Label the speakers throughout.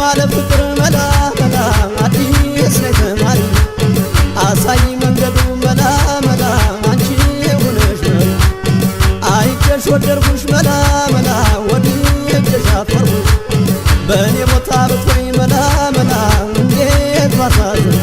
Speaker 1: ያለ ፍቅር መላ መላ አዲስ ነይ ተማሪ አሳይ መንገዱ መላ መላ አንቺ ሆነሽ ነው አይቼሽ ወደድኩሽ መላ መላ ወድጄሽ አፈርኩሽ በእኔ ቦታ ብትሆኝ መላ መላ እንዴት ባሳዝን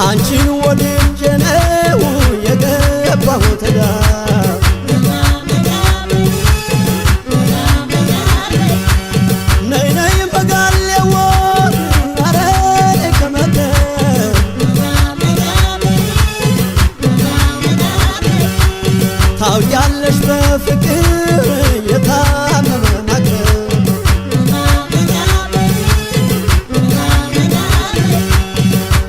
Speaker 1: አንቺን ወድጄ ነው የገባሁት ዳ ነይ ነይ በጋሌዎ ኧረ ከመተ ታውቂያለሽ በፍቅር የታመመ ናገር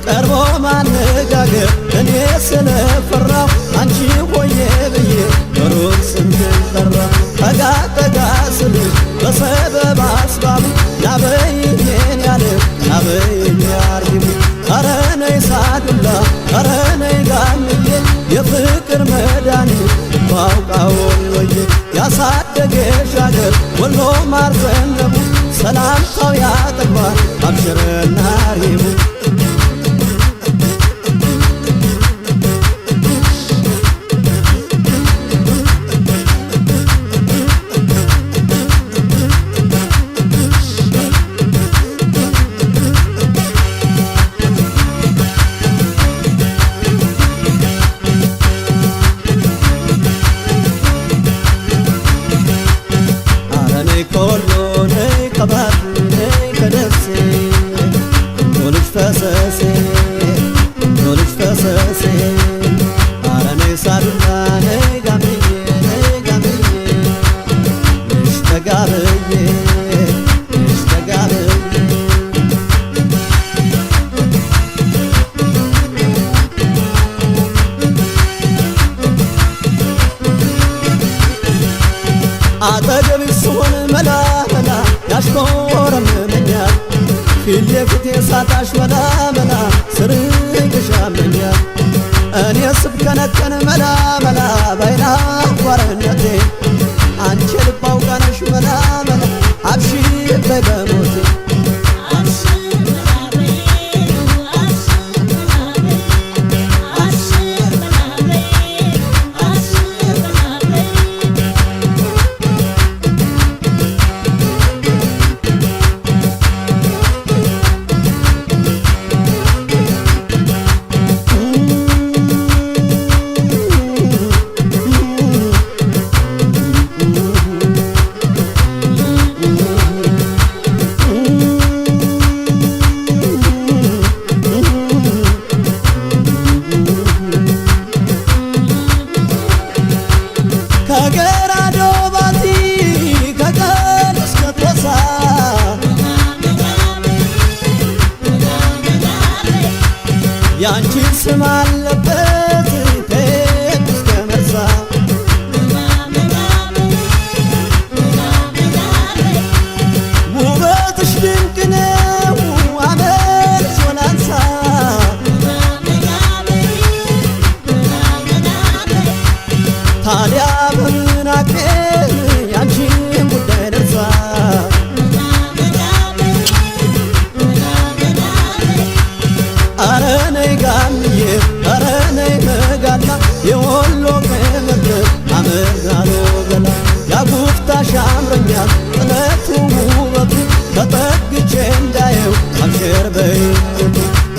Speaker 1: ቀርቦ ማነጋገር እኔ ስለፈራሁ አንቺ ሆዬ ብዬ በሩቅ ስምሽን ጠራሁ ጠጋ ጠጋ ስልሽ በሰበብ አስባቡ ናበይኝን ያለ ናበይኝ አርጊቡ ኧረ ነይ ሳዱላ ኧረ ነይ ጋምዬ የፍቅር መድኃኒት ባውቃውን ወዬ ያሳደገሽ አገር ወሎ ማር ዘነቡ ሰላምታው ያጠግባል አብሽርና አርጊቡ ከወሎ ነይ ከባህር ነይ ከደሴ ቶልሽ ፈሰሴ ቶልሽ ፈሰሴ ኧረ ነይ ሳዱላ ነይ ጋምዬ ነሽ ጠጋ ብዬ ነሽ ጠጋ ብዬ አጠገብሽ ስሆን መላ መላ ያሽኮረምመኛል ፊት ለፊቴ ሳጣሽ መላ መላ ስርቅሽ ያመኛል እኔ ስብከነከን መላ መላ ባይናፋርነቴ አንቺ ልብ አውቃነሽ መላ መላ አብሽር በይ በሞቴ ከገራዶ ባቲ ከቀን እስከ ጦሳ ያንቺ ስም አለበት ከየት እስከ መርሳ ውበትሽ ድንቅ ነው አመልሽ ወላንሳ ታዲያ በምን አቅም ያንቺን ጉዳይ ደርሳ ኧረ ነይ ጋምዬ ኧረ ነይ መጋላ የወሎ ከመገብ አመጋሎ ገላ ያጉፍታሽ ያምረኛል ጥለቱ ውበቱ ተጠግቼ እንዳየው አብሽር በይ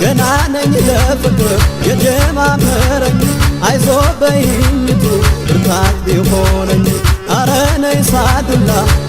Speaker 1: ገና ነኝ ለፍቅር የጀማመረኝ አይዞ በይኝቱ ብርታት ቢሆነኝ ኧረ ነይ ሳዱ መላ